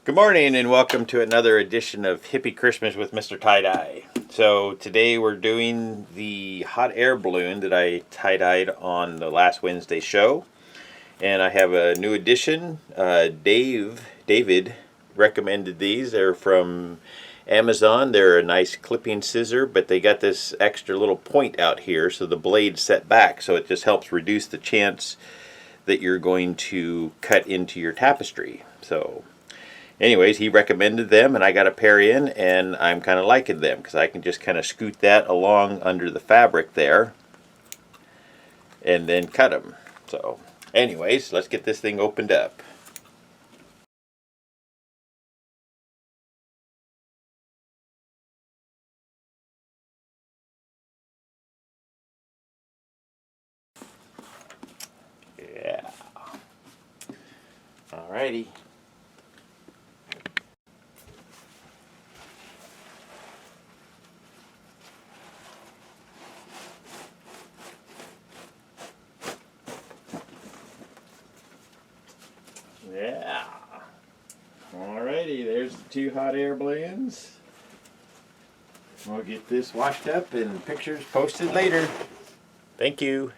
Good morning and welcome to another edition of Hippie Christmas with MrTieDye. So today we're doing the hot air balloon that I tie-dyed on the last Wednesday show. And I have a new addition. David recommended these. They're from Amazon. They're a nice clipping scissor, but they got this extra little point out here so the blade's set back, so it just helps reduce the chance that you're going to cut into your tapestry. So anyways, he recommended them and I got a pair in and I'm kind of liking them because I can just kind of scoot that along under the fabric there and then cut them. So anyways, let's get this thing opened up. Yeah. Alrighty. Yeah. Alrighty, there's the two hot air balloons. We'll get this washed up and pictures posted later. Thank you.